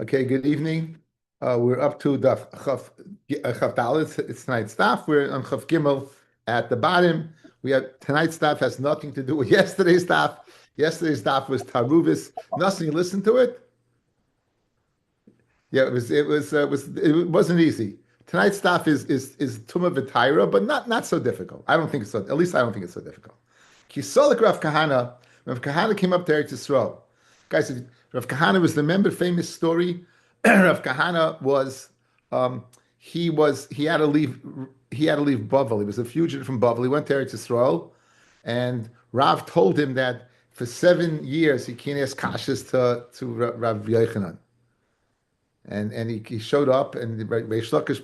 Okay, good evening. We're up to Daf Chaf Dalet. It's tonight's Daf. We're on Chaf Gimel at the bottom. We have tonight's Daf has nothing to do with yesterday's Daf. Yesterday's Daf was Taruvis. Nothing. You listened to it? Yeah, it wasn't easy. Tonight's Daf is Tumah V'Taira, but not so difficult. I don't think it's so. At least I don't think it's so difficult. Kisolik Rav Kahana. Rav Kahana came up to Eretz Yisrael. Guys, Rav Kahana was the member famous story. Rav Kahana um, he had to leave Bavel. He was a fugitive from Bavel. He went to Eretz Yisrael, and Rav told him that for 7 years he can't ask kashas to Rav Yochanan. And he showed up, and Reish Lakish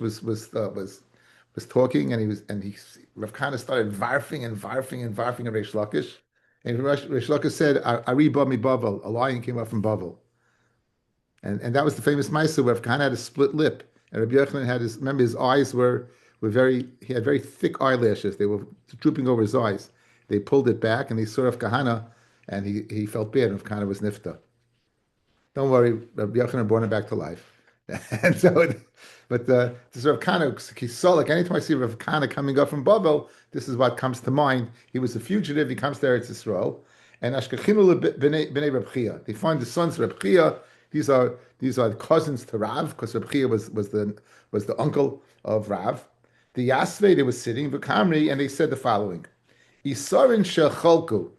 was talking, and he Rav Kahana started varfing and varfing and varfing at Reish Lakish, and Reish Lakish said, "Ari ba mi Bavel," a lion came up from Bavel, and that was the famous Ma'aser where Rav Kahana had a split lip, and Rabbi Yochanan had his eyes were very he had very thick eyelashes, they were drooping over his eyes. They pulled it back, and he saw Rav Kahana, and he felt bad. Rav Kahana was nifta. Don't worry, Rabbi Yochanan brought him back to life. And so, but this Rav Kahana, he saw, like anytime I see Rav Kahana coming up from Babel, this is what comes to mind. He was a fugitive. He comes to Eretz Yisrael, and Ashkechinu b'nei Reb Chia. They find the sons of Reb Chia. These are cousins to Rav, because Reb Chia was the uncle of Rav. The Yasvei, they were sitting v'kamri, and they said the following: Isarin shecholku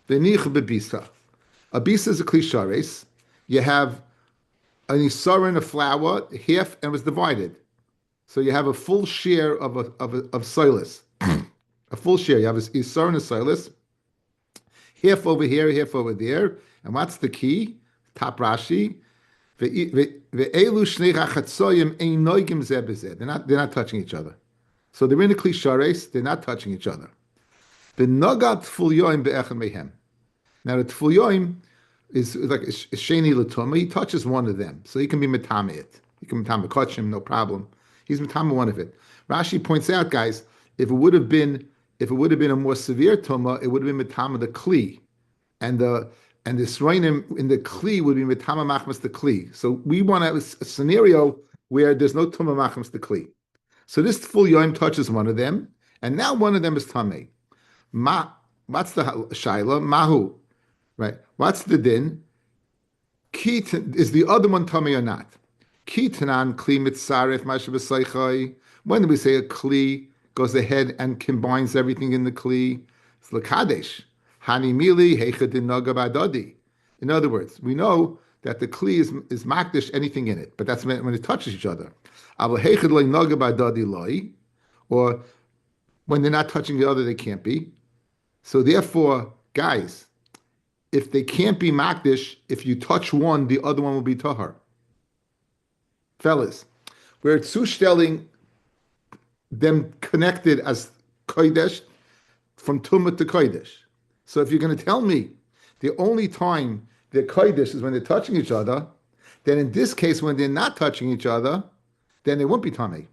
v'nich bebisa. A bisa is a klishares. You have an isarin, a flour, half, and was divided. So you have a full share of silas. A full share. You have an isarin, a silas, half over here, half over there. And what's the key? Top Rashi. They're not touching each other. So they're in a klishares, they're not touching each other. The nagat tful be'echem mehem. Now the tful is like a sheni latuma. He touches one of them, so he can be metame it. He can metame catch him, no problem. He's metame one of it. Rashi points out, guys, if it would have been a more severe tuma, it would have been metame the kli, and the sroinim in the kli would be metame machmas the kli. So we want to have a scenario where there's no tuma machmas the kli. So this full yoim touches one of them, and now one of them is tamei. What's the shaila? Mahu. Right. What's the din? Is the other one tummy or not? Kitanan kli mitzaref mashabasaychai. When do we say a kli goes ahead and combines everything in the kli? It's lakadesh. Hani mili heichadin nagabadadi. In other words, we know that the kli is makdish anything in it, but that's when it touches each other. Aval heichad loy nagabadadi loy, or when they're not touching the other, they can't be. So therefore, guys, if they can't be makdish, if you touch one, the other one will be tahar. Fellas, we're zustelling them connected as kodesh from tumah to kodesh. So if you're going to tell me the only time they're kodesh is when they're touching each other, then in this case, when they're not touching each other, then they won't be tamei.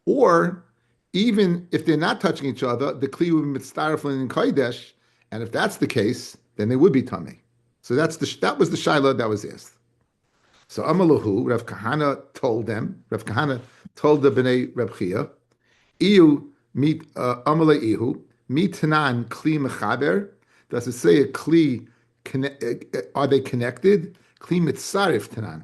Or even if they're not touching each other, the kli will be mitzdareflin in kodesh, and if that's the case, then they would be tummy. So that was the shaila that was asked. So Amalahu, Rav Kahana told them. Rav Kahana told the bnei Reb Chia, "Iu meet Amale Ihu mitanan kli mechaber." Does it say a kli? Are they connected? Kli mitzarif tanan.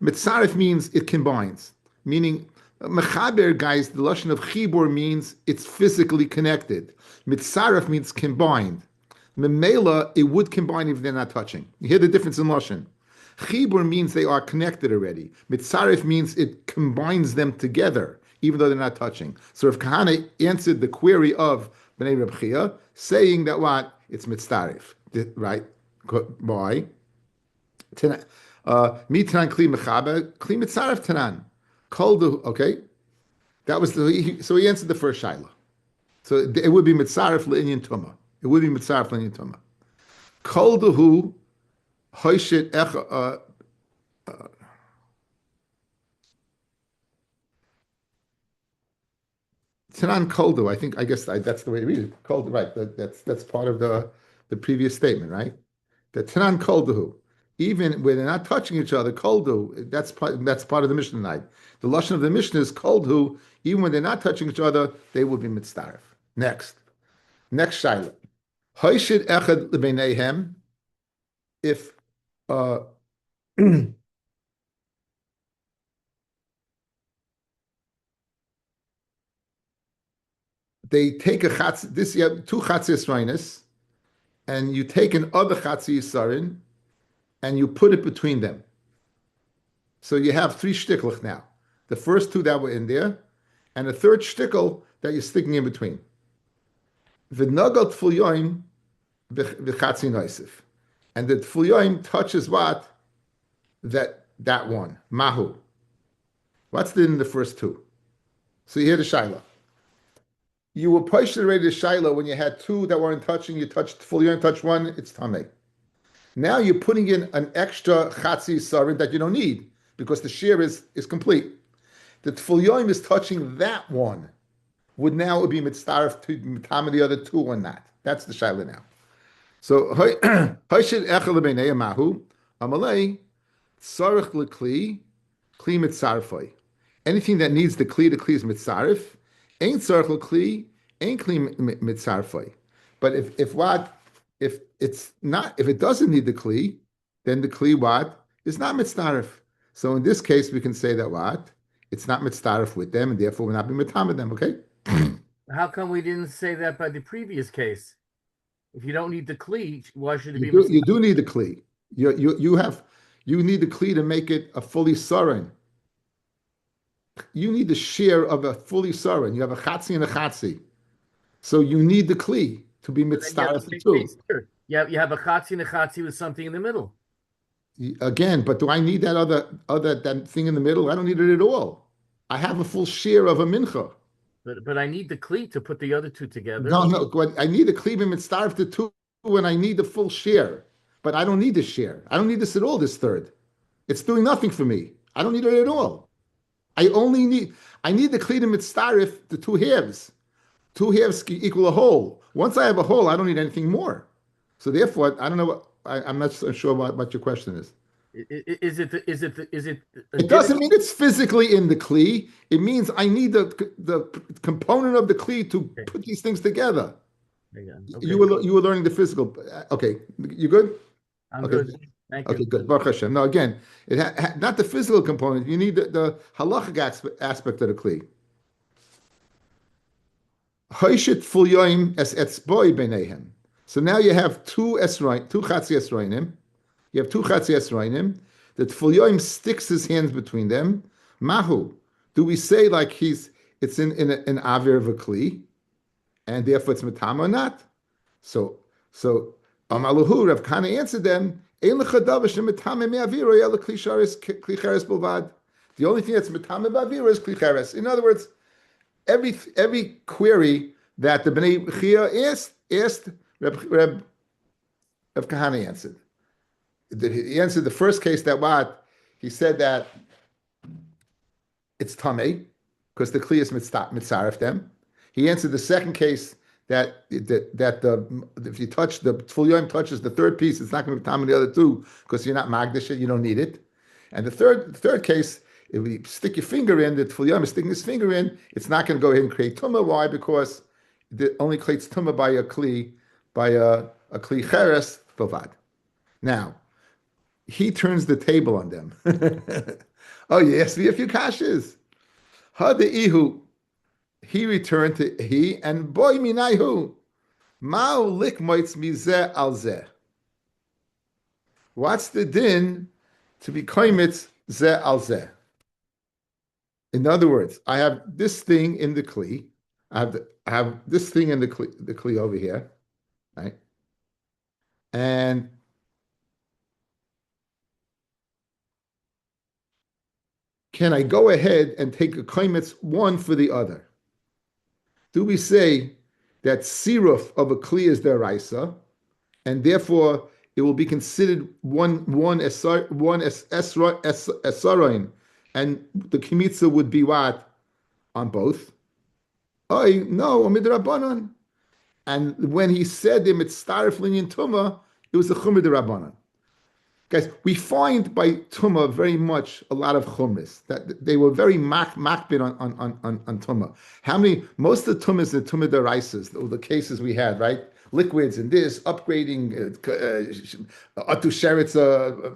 Mitzarif means it combines, meaning mechaber, guys. The lashon of chibur means it's physically connected. Mitzarif means combined. Memela, it would combine if they're not touching. You hear the difference in Lashon. Chibur means they are connected already. Mitzarif means it combines them together, even though they're not touching. So if Kahana answered the query of Bnei Reb Chia, saying that what? It's mitzarif. Right? Why? Mitzarif kli mechaber, kli mitzarif tanan. Okay? That was so he answered the first shaila. So it would be mitzarif le'inyan tumah. It would be mitzaref le'inyan tumah. Kol dehu hoishit tanan koldu. That's the way to read it. Koldu, right? That's part of the previous statement, right? The tanan koldu. even when they're not touching each other, koldu. That's part of the Mishnah night. The lashon of the Mishnah is koldu. Even when they're not touching each other, they will be mitzdaref. Next shaila. Hoishid echad lebeinehem. If they take a chatz, this you have two chatzis rainis, and you take an other chatzi yisarin, and you put it between them. So you have three shtiklach now. The first two that were in there, and a third shtickle that you're sticking in between. V'nagal tful yoim v'chatzi noisif. And the tful yoim touches what? That one. Mahu. What's in the first two? So you hear the shaila. You were pushed already to shaila when you had two that weren't touching, you touched tful yoim, touch one, it's tameh. Now you're putting in an extra chatzi sarin that you don't need because the shear is complete. The tful yoim is touching that one. Would now be mitzdaref to mitama the other two or not? That's the shaila now. So hoishid echel lebeinei mahu amalei tzarich lekli kli mitzarfoi. Anything that needs the kli is mitzaref. Ain't tzarich lekli ain't kli mitzarfoi. But if it doesn't need the kli, then the kli what is not mitzdaref. So in this case, we can say that what it's not mitzdaref with them, and therefore we're not being mitzdaref them. Okay. How come we didn't say that by the previous case? If you don't need the kli, why should it be? You do need the kli. You need the kli to make it a fully sarin. You need the share of a fully sarin. You have a chatzi and a chatzi, so you need the kli to be mitzdaref the two. Yeah, you have a chatzi and a chatzi with something in the middle. Again, but do I need that that thing in the middle? I don't need it at all. I have a full share of a mincha. But I need the kli to put the other two together. No. I need the kli mitzdaref the two, and I need the full share. But I don't need the share. I don't need this at all. This third, it's doing nothing for me. I don't need it at all. I need the kli mitzdaref the two halves. Two halves equal a whole. Once I have a whole, I don't need anything more. So therefore, I don't know. I'm not so sure what your question is. Is it? It doesn't mean it's physically in the kli. It means I need the component of the kli to put these things together. Okay. You were learning the physical. Okay, you good? I'm good. Thank you. Okay, good. Baruch Hashem. No, again, not the physical component. You need the halachic aspect of the kli. Hoishit ful yoim es etzboi beinehem. So now you have two chatzi esroinim. You have two chatzi esroinim. The tful yoim sticks his hands between them. Mahu. Do we say like it's in an avir of a kli, and therefore it's matama or not? So Amaluhu Rav Kana answered them. The only thing that's matama ba'avira is kli cheres. In other words, every query that the Bnei Chia asked Reb Kahana answered. He answered the first case that what? He said that it's tamei because the kli is mitzaref them. He answered the second case that if you touch the tful yoim touches the third piece, it's not going to be tamei the other two because you're not magdish it, you don't need it. And the third case, if you stick your finger in, the tful yoim is sticking his finger in, it's not going to go ahead and create tumah. Why? Because it only creates tumah by a kli cheres bovad. Now, he turns the table on them. Oh, you asked me a few kashas. Ihu. He returned to he, and boy minayhu. Ma'u likmoitz mizeh al zeh. What's the din to be koimitz zeh al zeh? In other words, I have this thing in the kli. I have this thing in the kli over here, right? And can I go ahead and take a koimitz one for the other? Do we say that siruf of a kli is deraisa, and therefore it will be considered one esaroin, and the kimitza would be what on both? Oh no, midrabanan. And when he said the mitzaref linyan tuma, it was the chumid rabbanan. Guys, we find by Tumah very much a lot of chumras, that they were very makbid on Tumah. How many, most of the Tumahs, the Tumah deraisas, the cases we had, right? Liquids and this, upgrading, atu sheretz,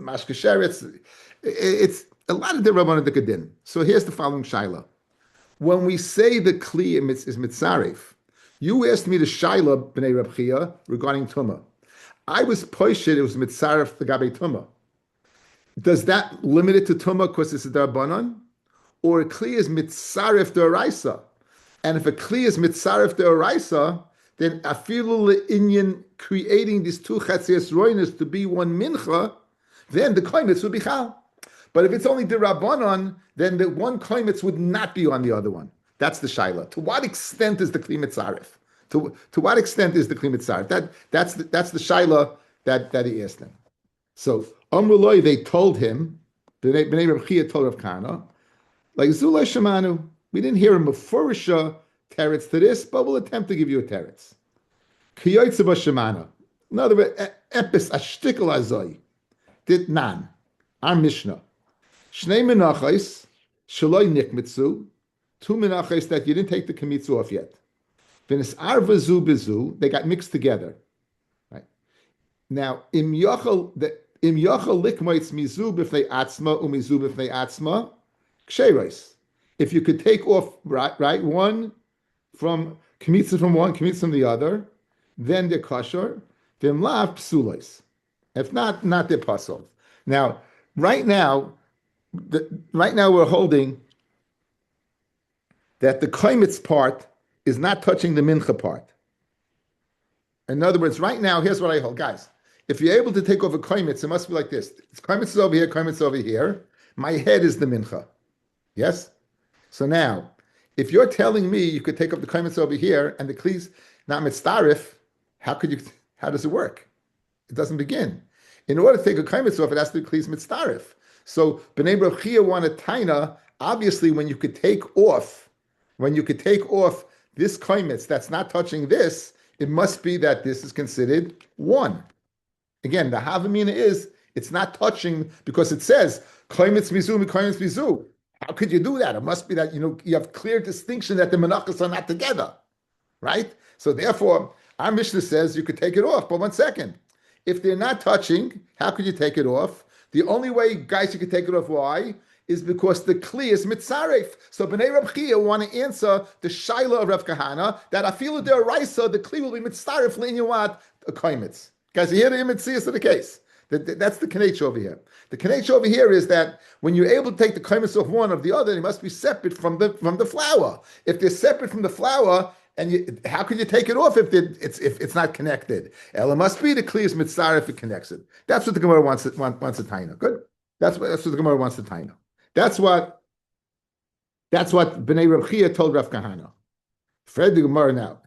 mashka sheretz. It's a lot of the Rabbanan Dekadim. So here's the following shaila. When we say the kli is mitzaref, you asked me the shaila b'nei Reb Chia regarding Tumah. I was poishit, it was mitzaref the gabe Tumah. Does that limit it to Tumah because it's a darbanan? Or a kli is mitzaref deraisa? And if a kli is mitzaref deraisa, then afilu le'inyan creating these two chatzias roinas to be one mincha, then the koimitz would be chal. But if it's only derabanan, then the one koimitz would not be on the other one. That's the shaila. To what extent is the kli mitzaref? To what extent is the kli mitzaref? That's the shaila that he asked him. So Amrullah, they told him, Bnei Reb Chia told Rav Kana, like Zulay Shemanu, we didn't hear him Mefurisha teretz to this, but we'll attempt to give you a teretz. Kiyotze Shemana. In other words, epis ashtikal azoi. Dit nan. Our Mishnah. Shnei Menachos, Shaloi Nikmitzu, two Menachos that you didn't take the Kemitzu off yet. V'nis arva zu bezu, they got mixed together. Right? Now, im yochel likmoitz mizu b'fnei atzma umizu b'fnei atzma, ksheros. If you could take off, right, one from Kemitzu from one, Kemitzu from the other, then they're kosher, then lav psulos. If not, they're puzzled. Now, right now we're holding that the koimitz part is not touching the mincha part. In other words, right now, here's what I hold. Guys, if you're able to take over koimitz, it must be like this. Koimitz is over here, koimitz over here. My head is the mincha. Yes? So now, if you're telling me you could take up the koimitz over here and the kli's not mitzdarif, how does it work? It doesn't begin. In order to take a koimitz off, it has to be kli's mitzdarif. So Bnei Reb Chia wanted taina, obviously when you could take off this koimitz that's not touching this, it must be that this is considered one. Again, the havamina is it's not touching because it says koimitz mizu, koimitz mizu. How could you do that? It must be that you have clear distinction that the menachos are not together, right? So therefore, our Mishnah says you could take it off. But one second, if they're not touching, how could you take it off? The only way, guys, you could take it off. Why? Is because the kli is mitzaref. So Bnei Reb Chia want to answer the shaila of Rav Kahana that afilu deraisa the kli will be mitzaref linyawat a koimitz. Guys, you hear the imitzias of the case. That's the kanech over here. The kanech over here is that when you're able to take the koimitz off one of the other, they must be separate from the flour. If they're separate from the flour, how can you take it off if it's not connected? It must be the kli is mitzaref if it connects it. That's what the Gemara wants to taina. Good. That's what the Gemara wants to taina. That's what Bnei Reb Chia told Rav Kahana. Fred the Gemara now.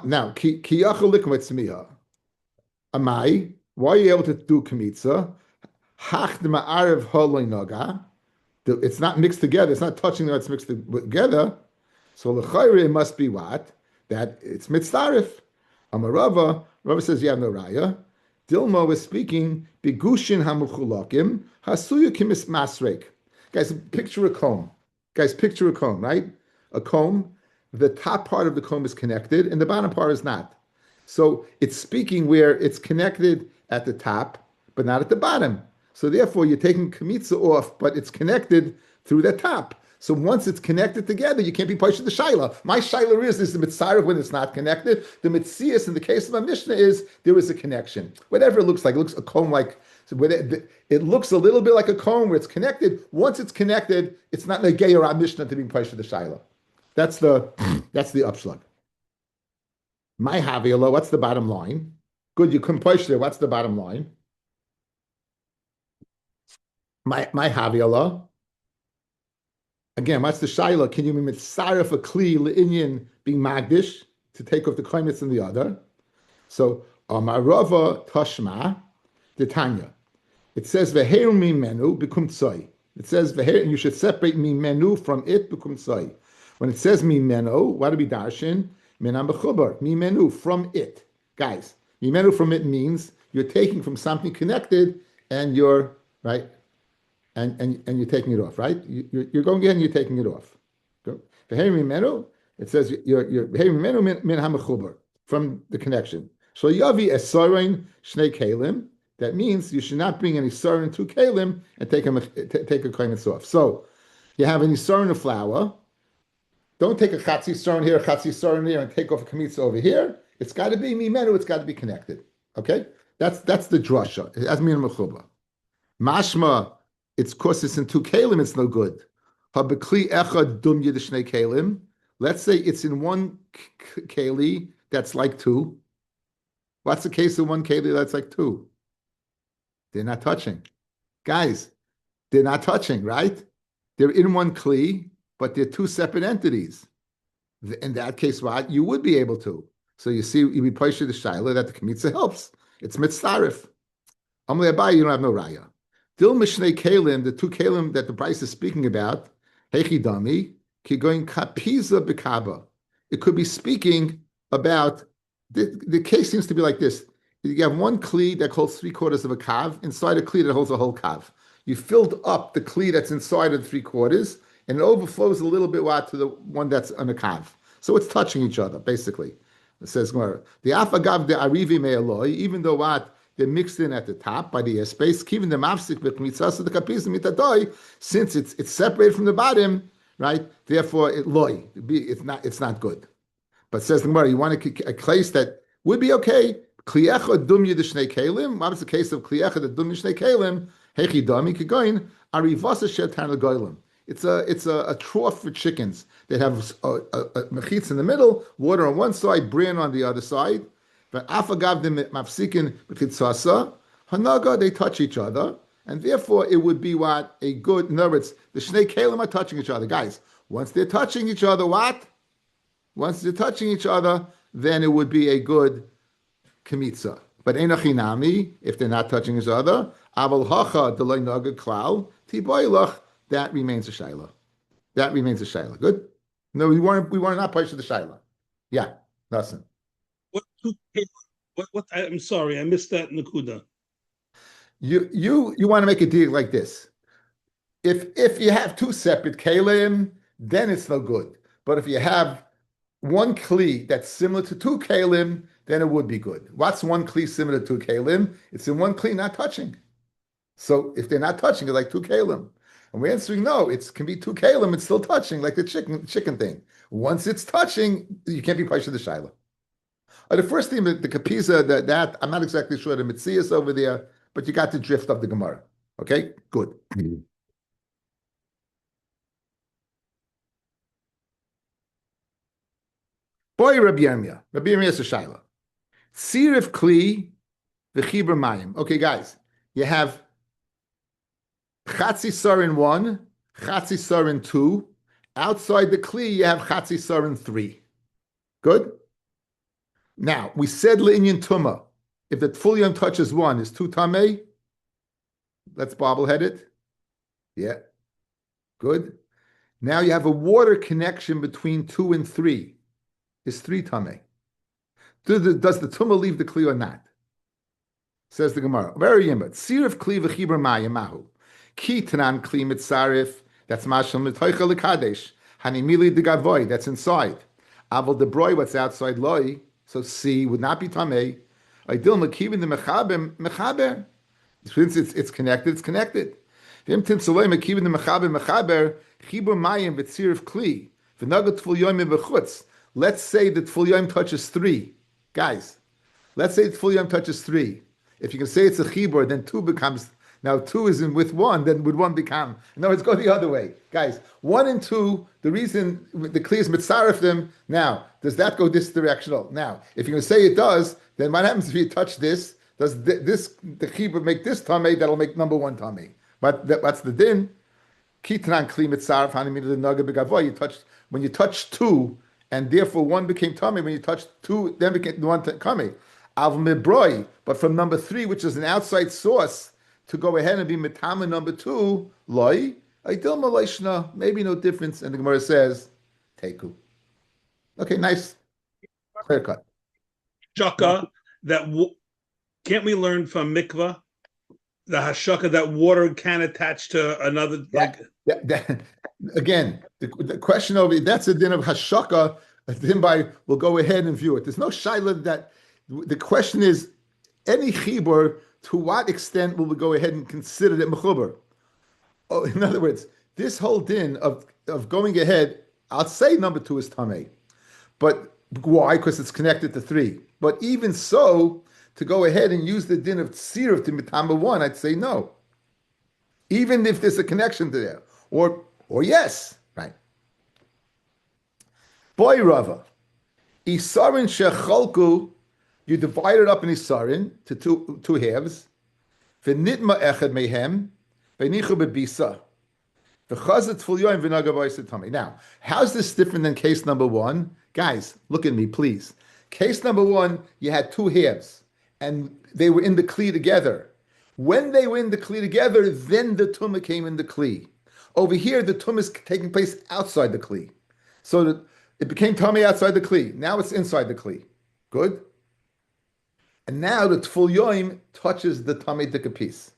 Now, ki yachol likmet smiha. Amai, why are you able to do kemitza? Hach de ma'arev holoi noga. It's not mixed together. It's not touching them. It's mixed together. So l'chayre it must be what? That it's mitzdarif. Amarava says you have no raya. Dilma was speaking begushin hamuchulakim hasuya kimis masrek. Guys, picture a comb. Right? A comb. The top part of the comb is connected, and the bottom part is not. So it's speaking where it's connected at the top, but not at the bottom. So therefore, you're taking kemitza off, but it's connected through the top. So once it's connected together, you can't be pushed to the shaila. My shaila is the mitzaref when it's not connected. The mitzias in the case of a mishnah is there is a connection. Whatever it looks like, it looks a comb like. It looks a little bit like a comb where it's connected. Once it's connected, it's not negay or a mishnah to be pushed to the shaila. That's the upshlag. My havila, what's the bottom line? Good, you can push there. What's the bottom line? My havila. Again, what's the shaila? Can you be mitzaref a kli le'inyan being magdish to take off the koimitz and the other? So amarava tashma the Tanya. It says veher mimenu bekum tzoi. It says veher, and you should separate mimenu from it bekum tzoi. When it says mimenu, what do we darshan? Minam bechubar, mimenu from it. Guys, mimenu from it means you're taking from something connected and you're right, and you're taking it off, right? You're going in, you're taking it off. Go. It says you're min hamachuber from the connection. So yavi esarein shnei kalim. That means you should not bring any sarin to kalim and take a kainitz off. So you have any sarin of flour. Don't take a chatzi sarin here, a chatzi sarin here, and take off a kamitza over here. It's got to be mimenu. It's got to be connected. Okay, that's the drasha. It has min mechuber. Mashma, it's course it's in two kalim, it's no good. Habekli echad dum yidishnei kalim. Let's say it's in one keli that's like two. What's the case of one keli that's like two? They're not touching. Guys, they're not touching, right? They're in one kli, but they're two separate entities. In that case, what? You would be able to. So you see, you be paisha the shaila that the kamitza helps. It's mitzarif. Amle abai, you don't have no raya. Dil mishnei kalim, the two kalim that the Bryce is speaking about, hechi dami, ki going kapiza bekaba. It could be speaking about, the case seems to be like this. You have one kli that holds 3/4 of a kav, inside a kli that holds a whole kav. You filled up the kli that's inside of the 3/4, and it overflows a little bit to the one that's on a kav. So it's touching each other, basically. It says, the afagav de arivi me'aloi, even though they're mixed in at the top by the airspace, keeping the mafsik b'kmitzas the kapis mitadoi, since it's separated from the bottom, right? Therefore, it's not good. But says the Gemara, you want a place that would be okay. Kliyecha dum yidishnei kalim. What was the case of kliyecha the dum yidishnei kalim? Hechi dami kigoin arivasa shetan legoilim. It's a trough for chickens. They have a mechitz in the middle, water on one side, bran on the other side. But afagav them mafsikin b'chitzasa hanaga, they touch each other, and therefore it would be a good. In other words, the shnei kalim are touching each other, guys. Once they're touching each other, Once they're touching each other, then it would be a good kamitza. But enachinami, if they're not touching each other, aval hacha delay naga klal tiboilach, that remains a shaila. That remains a shaila. Good. No, we weren't not part of the shaila. Yeah, listen. What? I'm sorry, I missed that nakuda. You want to make a deal like this. If you have two separate kalim, then it's no good. But if you have one kli that's similar to two kalim, then it would be good. What's one kli similar to a kalim? It's in one kli not touching. So if they're not touching, it's like two kalim. And we're answering no. It can be two kalim. It's still touching, like the chicken thing. Once it's touching, you can't be paisha the shaila. The first thing, the kapiza, that I'm not exactly sure the mitzias over there, but you got the drift of the Gemara. Okay, good. Boy, Rabbi Yirmiyah. Rabbi Yirmiyah is a shaila. Sirif kli v'chibur mayim. Okay, guys, you have chatzi sarin 1, chatzi sarin 2. Outside the kli, you have chatzi sarin 3. Good? Now, we said le'inyan tuma. If the full yom touches 1, is 2 tameh? Let's bobblehead it. Yeah. Good. Now you have a water connection between 2 and 3. Is 3 tameh? Does the tuma leave the kli or not? Says the Gemara. Very yimad. Sirif kli v'chibur mayim mahu. Ki tanan kli mitzarif. That's mashal mitoicha lekadesh. Hanimili de gavoy. That's inside. Aval de broy. What's outside loy. So C would not be tamei. Idil makibin the mechaber. Since it's connected, it's connected. V'im timsalei makibin the mechaber chibur mayim v'tzirif kli v'nagat tful yoyim v'chutz. Let's say that tful yoyim touches 3, guys. Let's say tful yoyim touches 3. If you can say it's a chibur, then 2 becomes. Now 2 is in with 1, then would 1 become? No, it's go the other way, guys. 1 and 2. The reason the kli is mitzaref them. Now, does that go this directional? Now, if you're going to say it does, then what happens if you touch this? Does the chibur make this tamei? That'll make number 1 tamei. But that's the din. Kitran kli mitzaref hanimid the naga begavoy. You touched when you touched 2, and therefore 1 became tamei. When you touched 2, then became 1 tamei. Av mibroy, but from number 3, which is an outside source, to go ahead and be metama number 2, loy, idil malashna, maybe no difference. And the Gemara says, teku. Okay, nice, clear cut. Shaka, can't we learn from mikvah hashaka that water can attach to another Again, the question over that's a din of hashaka. A din by we'll go ahead and view it. There's no shaila that the question is any chibur. To what extent will we go ahead and consider it mechuber? Oh, in other words, this whole din of going ahead, I'll say number 2 is tamei, but why? Because it's connected to 3. But even so, to go ahead and use the din of tziruf to mitama 1, I'd say no. Even if there's a connection to there, or yes, right? Boy Rava, isarin shechalku, you divide it up in isarin to two halves. V'nitma echad mehem, v'nichu bebisa. Now, how's this different than case number 1? Guys, look at me, please. Case number 1, you had 2 halves, and they were in the kli together. When they were in the kli together, then the tumah came in the kli. Over here, the tumah is taking place outside the kli. So it became tumah outside the kli. Now it's inside the kli. Good? And now the tful yoim touches the tumah dika piece.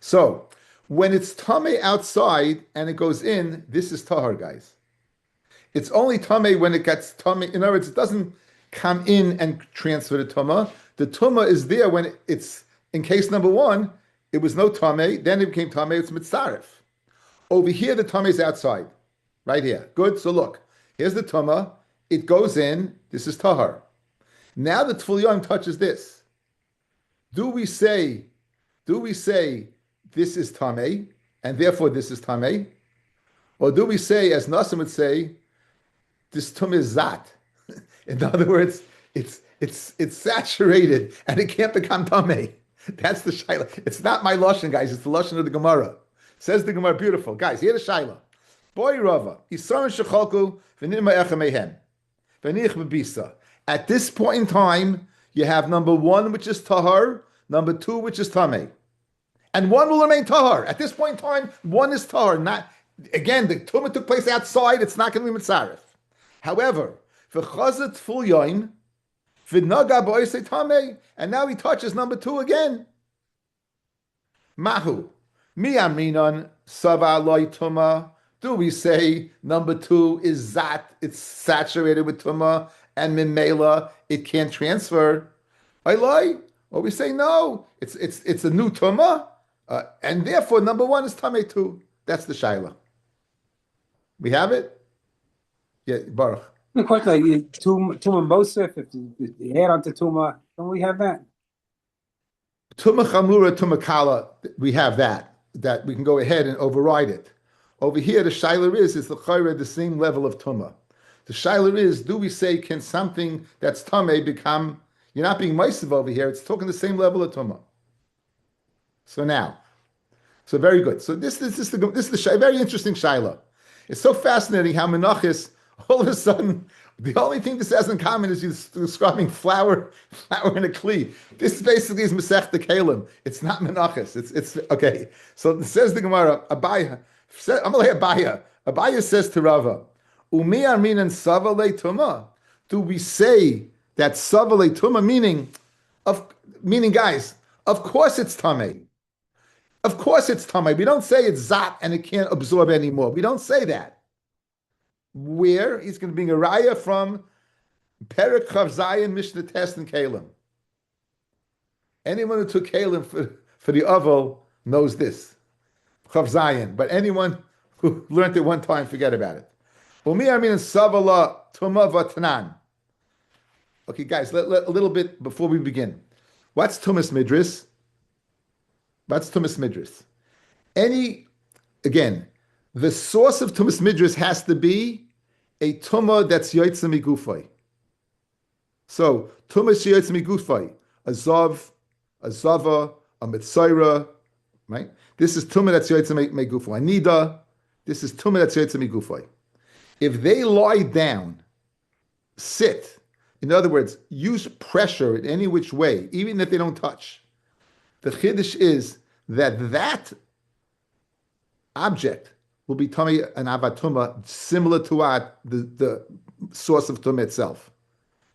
So, when it's tamei outside and it goes in, this is tahar, guys. It's only tamei when it gets tamei. In other words, it doesn't come in and transfer the tumah. The tumah is there when it's, in case number 1, it was no tamei, then it became tamei, it's mitzaref. Over here, the tamei is outside, right here. Good, so look, here's the tumah, it goes in, this is tahar. Now the tful yom touches this. Do we say this is tamei, and therefore this is tamei? Or do we say, as Nasim would say, this tumah is zat? In other words, it's saturated and it can't become tamei. That's the shaila. It's not my lashon, guys. It's the lashon of the Gemara. Says the Gemara, beautiful, guys. Hear the shaila. Boy Rava, isaron shechalku v'nitma echad mehem, v'nich bebisa. At this point in time, you have number 1, which is tahar, number 2, which is tamei. And 1 will remain tahar. At this point in time, 1 is tahar. Not, again, the tumah took place outside, it's not going to be mitzaref. However, v'chazat tful yoim, v'naga b'oisei tamei, and now he touches number 2 again. Mahu, mi amrinan sava loy tumah. Do we say number 2 is zat, it's saturated with tumah, and mimela, it can't transfer? I lie. Or we say no, it's a new tumah, and therefore number 1 is tamei 2. That's the shaila. We have it. Yeah, Baruch. The question, like Tuma Mosef, if you add on to Tuma, don't we have that? Tumah chamura, tumah kala, we have that we can go ahead and override it. Over here, the shaila is the chayra the same level of tumah. The shaila is, do we say, can something that's tamei become, you're not being meisav over here, it's talking the same level of tumah. So very good. So this is the very interesting shaila. It's so fascinating how Menachos, all of a sudden, the only thing this has in common is he's describing flour in a kli. This basically is Masech the Kalim. It's not Menachos. It's okay. So it says the Gemara, Abaya. Abaya says to Rava, Umi armin and savale tuma. Do we say that savale tuma meaning guys? Of course it's tamei. Of course it's tamei. We don't say it's zat and it can't absorb anymore. We don't say that. Where he's going to bring a raya from Perek Chav Zayin Mishnah Test and Kalim. Anyone who took Kalim for the Aval knows this. Chav Zayin. But anyone who learned it one time, forget about it. Umi Armin Savala Tuma Vatanan. Okay, guys, a little bit before we begin. What's Tumas Midris? What's Tumas Midris? The source of Tumas Midris has to be a Tuma that's Yoitza Migufay. So, Tumas Yoitza Migufay, a Zav, a Zava, a Mitzaira, right? This is Tuma that's Yoitza Migufay. Nida, this is Tuma that's Yoitza Migufay. If they lie down, sit, in other words, use pressure in any which way, even if they don't touch, the Chiddush is that object will be Tummy and Avatuma, similar to the source of Tumah itself.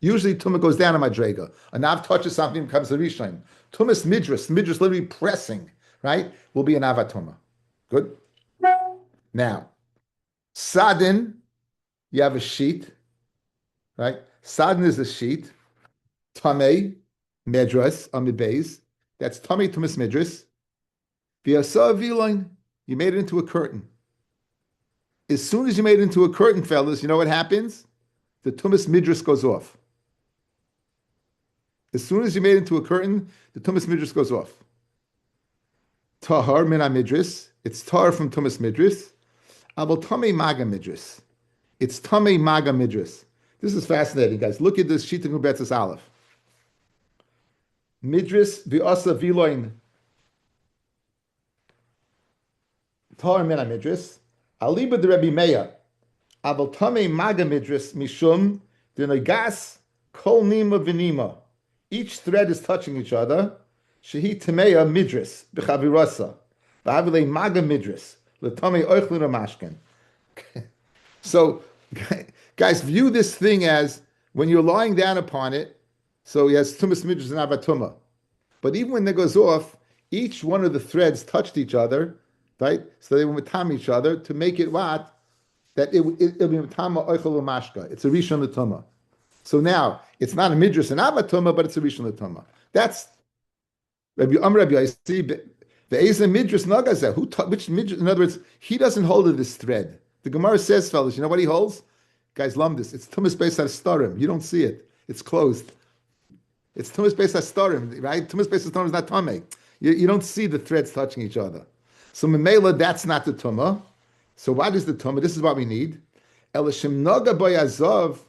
Usually Tumah goes down in Madrega. A Nav touches something, becomes a Rishon. Tumas midras, midras literally pressing, right, will be an avatuma. Good? Now, sadin, you have a sheet, right? Sadin is a sheet. Tamei, medras, amibes. That's tamei tumas midras. V'yasa viloin, you made it into a curtain. As soon as you made it into a curtain, fellas, you know what happens? The tumas midras goes off. As soon as you made it into a curtain, the tumas midras goes off. Tahar min midras. It's tahar from tumas midras. Abel tamei maga midras. It's tamei maga midras. This is fascinating, guys. Look at this sheet of Betzis Aleph. Midras v'asa viloin. Tahar min midras. Aliba de Rabbi Meir. Abel tamei maga midras mishum denogas kol nima v'nima. Each thread is touching each other. Shehi tameya midras b'chavirasa. V'avilei maga midras l'tamei oichlin mashken. So, guys, view this thing as when you're lying down upon it. So he has tumas midras and avatuma. But even when it goes off, each one of the threads touched each other, right? So they will matam each other to make it what? That it'll be matama oichel mashka. It's a rishon l'tuma. So now it's not a midras and avatuma, but it's a rishon l'tuma. That's Rabbi Yossi. The Eza midras nagazeh. Which midras? In other words, he doesn't hold to this thread. The Gemara says, fellas, you know what he holds? Guys, lumdis. It's tumas beis hastarim. You don't see it. It's closed. It's tumas beis hastarim, right? Tumas beis hastarim is not tamei. You don't see the threads touching each other. So memela, that's not the tumah. So what is the tumah? This is what we need. Elishim naga boyazov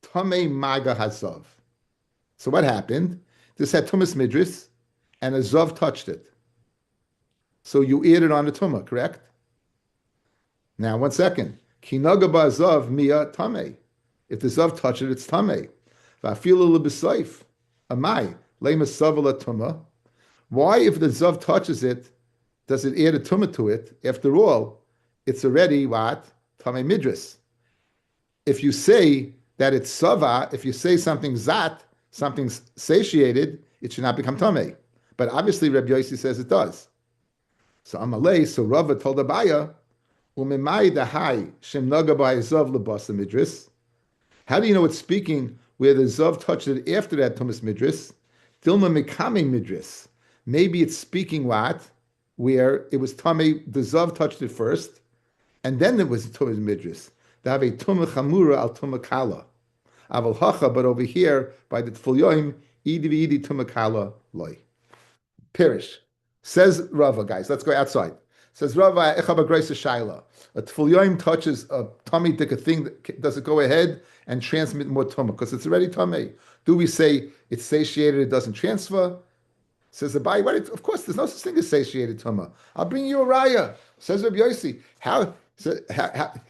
tamei maga hazav. So what happened? This had tumas midris, and a zav touched it. So you aired it on the tumah, correct? Now, 1 second. Kinaga ba'azav miya tamei. If the zav touched it, it's tamei. Va'afilu l'b'seif. Amai. Lema savala tumah. Why, if the zav touches it, does it add a tumah to it? After all, it's already what? Tamei midras. If you say that it's sava, if you say something zat, something's satiated, it should not become tamei. But obviously, Rabbi Yossi says it does. So Amalei, so Rava told Abaya, Umimai dahai shem naga ba'azav lebasa midras. How do you know it's speaking where the zav touched it after that tumas midras? Dilma mikame midras. Maybe it's speaking what? Where it was tamei, the zav touched it first, and then there was tumas midras. They have a tumah chamura al tumah kala. Aval hacha, but over here by the tful idi tumah kala loy. Pirish. Says Rava, guys, let's go outside. Says Rava, echaba grace shaila. A tful yoim touches a tummy tika thing, does it go ahead and transmit more tumah? Because it's already tummy. Do we say it's satiated, it doesn't transfer? Says the Bai, of course, there's no such thing as satiated tumah. I'll bring you a raya. Says Rabbi Yossi, how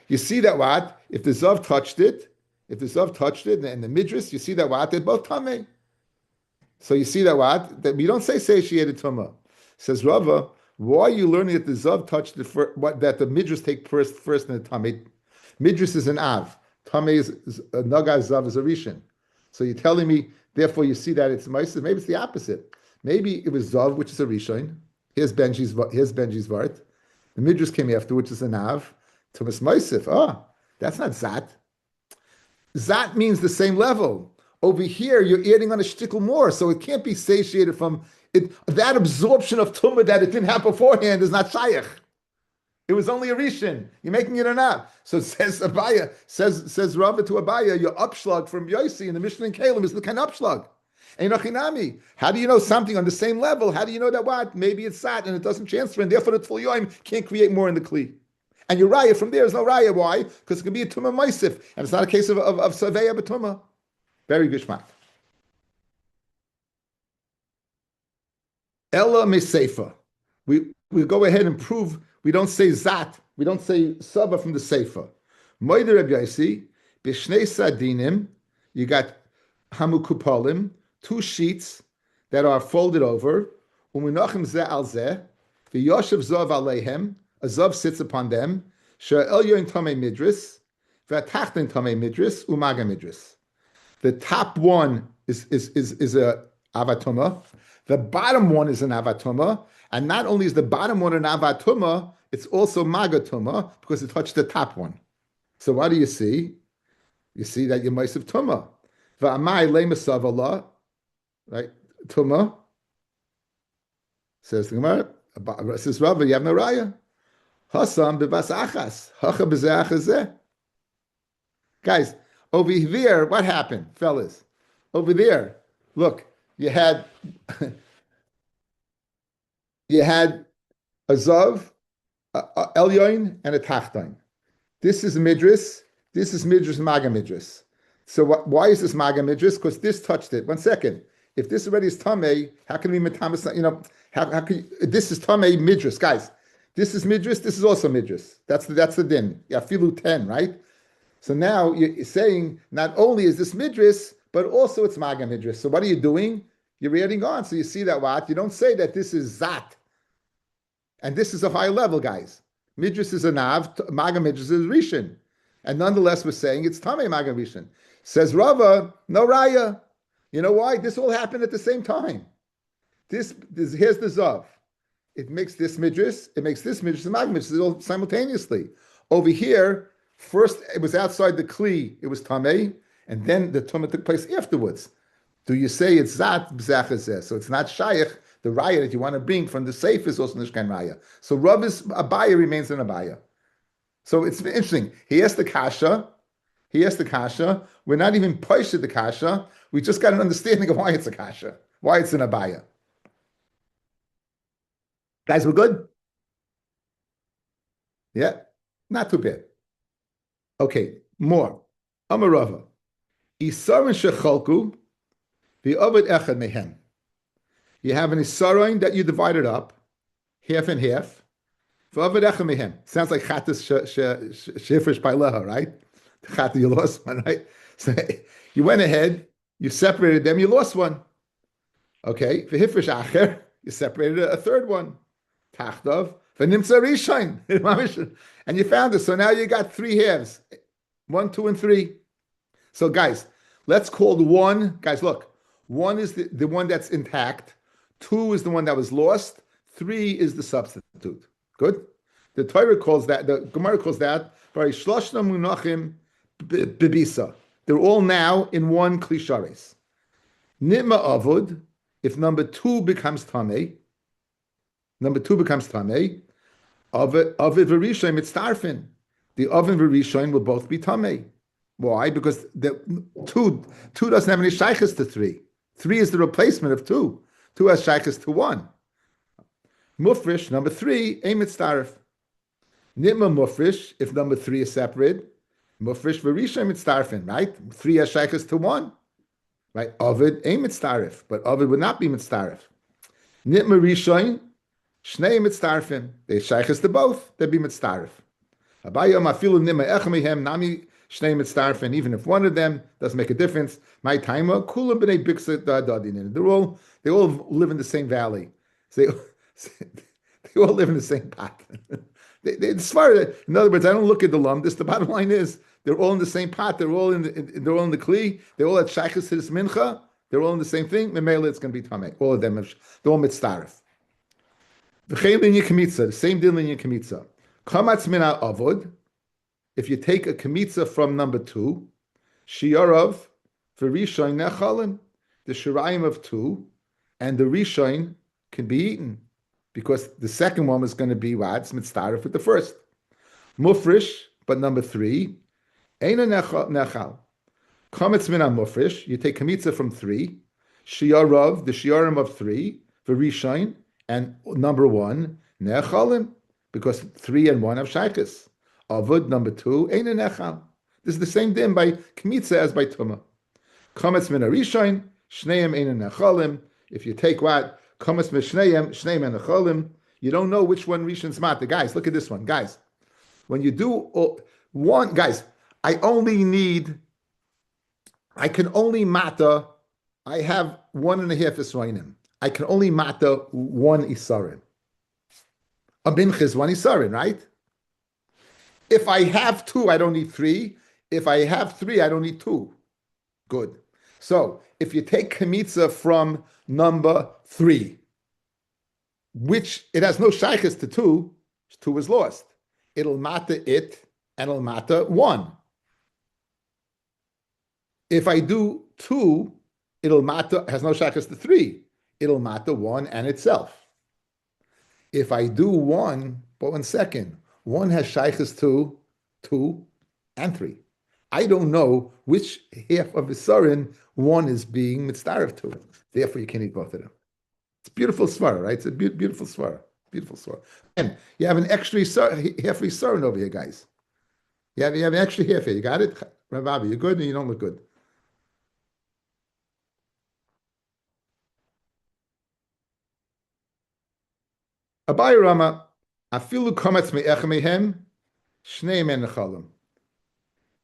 you see that what? If the zav touched it, and the midras, you see that what? They're both tummy. So you see that what? That we don't say satiated tumah. Says Rava, why are you learning that the zav touched it that the midras take first in the tamei? Midras is an av. Tamei is a naga, zav is a rishon. So you're telling me, therefore you see that it's ma'aser. Maybe it's the opposite. Maybe it was zav, which is a rishon. Here's Benji's vart. The midras came after, which is an av. Tumas ma'aser. That's not zat. Zat means the same level. Over here, you're adding on a shtickle more, so it can't be satiated from it. That absorption of tumah that it didn't have beforehand is not shaykh. It was only a rishon. You're making it or not. So says Abaya, says Rava to Abaya, your upshlag from Yossi in the Mishnah and Kalim is the kind of upshlag. Einochinami. How do you know something on the same level? How do you know that what? Maybe it's sat and it doesn't transfer, and therefore the tful yoim can't create more in the kli. And your raya from there is no raya. Why? Because it can be a tumah maisif, and it's not a case of saveya b'tumah. Very good shmak. Ella meseifa. We go ahead and prove we don't say zat, we don't say saba from the seifa. Moeder Rabbi Yossi, b'shnei sadinim, you got hamukupalim, 2 sheets that are folded over, u'minachim zeh al zeh, v'yoshev zav aleihem, a zav sits upon them, she'el yoin tamei midris, v'atachten tamei midris, u'maga midris. The top one is a avatuma. The bottom one is an avatuma, and not only is the bottom one an avatuma, it's also magatuma because it touched the top one. So what do you see? You see that you're ma'asav tuma. Va'amai le'masav, right? Tuma. Says the Gemara. Says Rabbi, you have no raya. Hasam b'bas achas. Hacha b'zeh achazeh. Guys, over there, what happened, fellas? Over there, look, you had a zav, a elyon, and a tachton. This is midris. This is midris maga midris. So why is this maga midris? Because this touched it. 1 second. If this already is tamei, how can we metamas? You know, how can you, this is tamei midris, guys? This is midris. This is also midris. That's the din. Yeah, filu 10, right? So now you're saying not only is this midris, but also it's maga midris. So what are you doing? You're adding on. So you see that what? You don't say that this is zat. And this is a high level, guys. Midris is a nav, maga midris is rishon. And nonetheless, we're saying it's tamei maga rishon. Says Rava, no raya. You know why? This all happened at the same time. This here's the zav. It makes this midris, it makes this midris, and maga midris all simultaneously. Over here, first, it was outside the kli, it was tamei, and then the tumah took place afterwards. Do you say it's zat b'zachazeh? So it's not shaykh. The raya that you want to bring from the safe is also nishkan raya. So Rabbi's abaya remains an abaya. So it's interesting. He asked the kasha. We're not even poished the kasha. We just got an understanding of why it's a kasha, why it's an abaya. Guys, we're good? Yeah, not too bad. Okay, more. Amarava. Isarin shechalku, the ovid echad mehem. You have an isarin that you divided up, half and half. V'ovid echad mehem. Sounds like chatas shefresh paileha, right? Chata, you lost one, right? So you went ahead, you separated them, you lost one. Okay, v'hifresh acher, you separated a third one. Tachdav, v'nimtza rishain. And you found it. So now you got 3 halves. 1, 2, and 3. So guys, let's call the 1. Guys, look. 1 is the one that's intact. 2 is the one that was lost. 3 is the substitute. Good? The Torah calls that, the Gemara calls that, shloshna munachim bebisa. They're all now in one klishares. Nitma avud, if number 2 becomes tamei, avid v'rishon mitztarfin. The oven v'rishon will both be tamei. Why? Because the two doesn't have any shaykhs to 3. 3 is the replacement of 2. 2 has shaykhs to 1. Mufrish, number 3, ein mitztaref. Nitma mufrish, if number 3 is separate, mufrish v'rishon mitztarfin, right? 3 has shaykhs to 1. Right? Ovid ein mitztaref, but Ovid would not be mitztaref. Nitma rishon, Shnei mitztarfim. They shaykhs to both. They'd be mitztarf. Abayom afilu nima echmehem nami shnei mitztarfim. Even if one of them doesn't make a difference, my timer kulam b'nei biksa dadin. They all live in the same valley. So they all live in the same pot. It's smart. In other words, I don't look at the lumdis. The bottom line is they're all in the same pot. They're all in the kli. They all have shaykhs to this mincha. They're all in the same thing. Memela, it's going to be tamei. All of them. They're all mitztarf. The same din in kamitza. Kamatz mina avod. If you take a kamitza from number 2, shiarav v'rishain nechalim, the shirayim of 2, and the rishain can be eaten because the second one was going to be what? It's mitzdaref with the first. Mufrish, but number 3, eina nechal. Kamatz mina mufrish. You take kamitza from 3, shiarav, the shiarim of 3, v'rishain. And number 1, nechalim, because 3 and 1 have shaykhs. Avud, number 2, ein nechal. This is the same din by kmitza as by tumah. Kametz min arishain, shneim ein nechalim. If you take what? Kametz min shneim ein nechalim, you don't know which one rishon's mata. Guys, look at this one. Guys, when you do one, guys, I can only mata, I have 1.5 Israelim. I can only mata 1 isarin. A mincha is 1 isarin, right? If I have 2, I don't need 3. If I have 3, I don't need 2. Good. So if you take kamitza from number 3, which it has no shaykhs to 2. 2 is lost. It'll matter it, and it'll matter 1. If I do 2, it'll matter, has no shaykhs to 3. It'll matter 1 and itself. If I do 1, but 1 second, 1 has shaykhs to 2 and 3. I don't know which half of the sarin 1 is being mitzdaref to. Therefore, you can't eat both of them. It's beautiful svara, right? It's a beautiful svara. Beautiful svara. And you have an extra half of sarin over here, guys. You have an extra half here. You got it? Rabbi, you're good and you don't look good. Abai Rama, afilu kometz me'echem mehem, shnei men nechalim.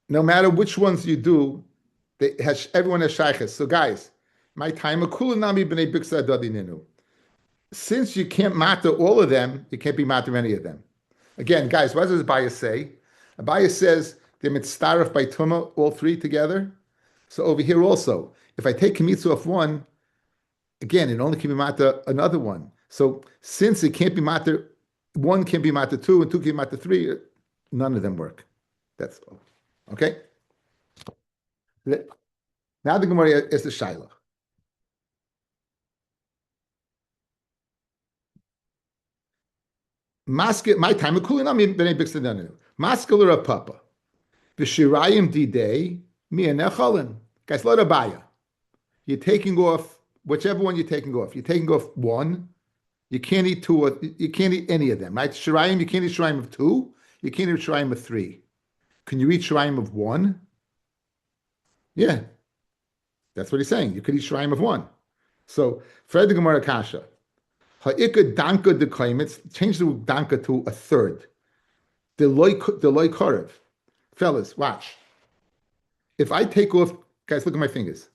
No matter which ones you do, everyone has shaykhs. So guys, my time, since you can't matter all of them, you can't be matter any of them. Again, guys, what does Abaya say? Abaya says they're mitzdaref by tuma, all 3 together. So over here also, if I take kimitzu off 1, again, it only can be matter another one. So since it can't be matter, 1 can't be matter 2, and 2 can be matter 3, none of them work. That's all. Okay? Now the Gemara is the Shaila. My time of cooling, I mean, Mascular of Papa. V'shirayim didei mi'anechalin. Guys, let Abaya. You're taking off whichever one you're taking off. You're taking off 1. You can't eat 2. Or, you can't eat any of them, right? Shirayim, you can't eat shirayim of 2. You can't eat shirayim of 3. Can you eat shirayim of 1? Yeah, that's what he's saying. You could eat shirayim of 1. So, Fred the Gemara Kasha. Ha'ika danka de claimants, change the danka to a third. The loy korev. Fellas, watch. If I take off, guys, look at my fingers.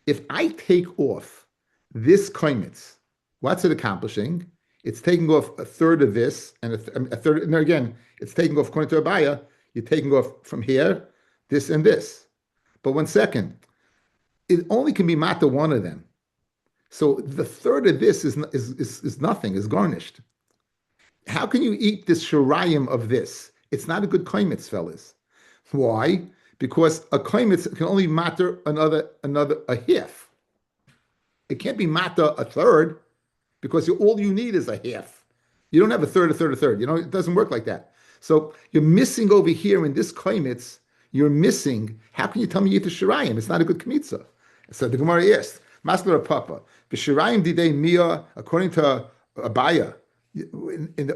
If I take off this koimitz, what's it accomplishing? It's taking off a third of this and a third. And again, it's taking off, according to Abaya, you're taking off from here, this and this. But 1 second, it only can be mata 1 of them. So the third of this is nothing, is garnished. How can you eat this shirayim of this? It's not a good koimitz, fellas. Why? Because a koimitz can only matter a half. It can't be matter a third because all you need is a half. You don't have a third. You know, it doesn't work like that. So you're missing over here in this koimitz. You're missing. How can you tell me you eat the shirayim? It's not a good kmitza. So the Gemara asked, Masler Papa, the shirayim didei mia, according to Abaya, in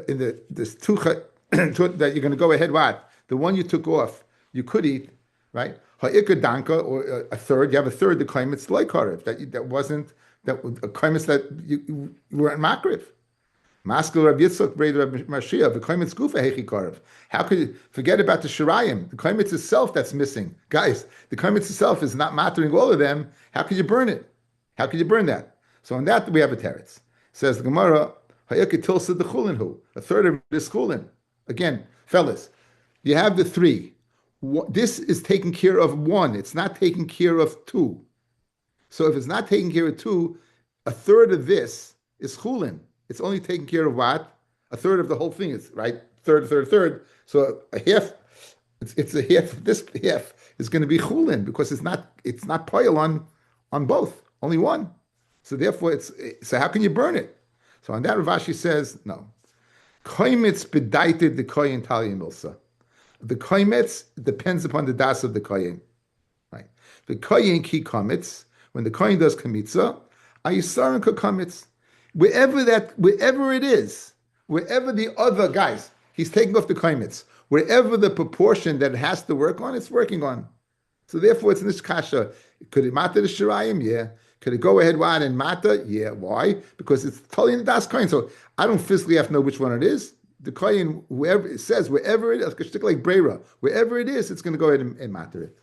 this tucha that you're going to go ahead. What the one you took off, you could eat, right? Ha'ikar danka, or a third. You have a third. The koimitz like karev that wasn't that a koimitz that you weren't makriv. Maskul Rav Yitzchak Brei Rav Mashiach, the koimitz gufa hechi karev. How could you forget about the shirayim? The koimitz itself that's missing, guys. The koimitz itself is not mattering all of them. How could you burn it? How could you burn that? So on that we have a teretz. Says the Gemara, ha'ikar tilsa the chulin hu, a third of this chulin. Again, fellas, you have the 3. This is taking care of 1. It's not taking care of 2. So if it's not taking care of 2, a third of this is chulin. It's only taking care of what? A third of the whole thing is, right? Third. So a half, it's a half, this half is going to be chulin because it's not poil on both, only 1. So therefore so how can you burn it? So on that Rav Ashi says, no. Koimitz bedaited the koyin talia milsa. The koimitz depends upon the das of the koyin. Right? The koyin ki komitz, when the koyin does komitza, ayisarin ka komitz. Wherever it is, wherever the other guys, he's taking off the koimitz. Wherever the proportion that it has to work on, it's working on. So therefore, it's in this kasha. Could it matter the shirayim? Yeah. Could it go ahead wide and matter? Yeah. Why? Because it's totally in the das koyin. So I don't physically have to know which one it is. The koyin, wherever it says, wherever it is, like breira, wherever it is, it's going to go ahead and matter it.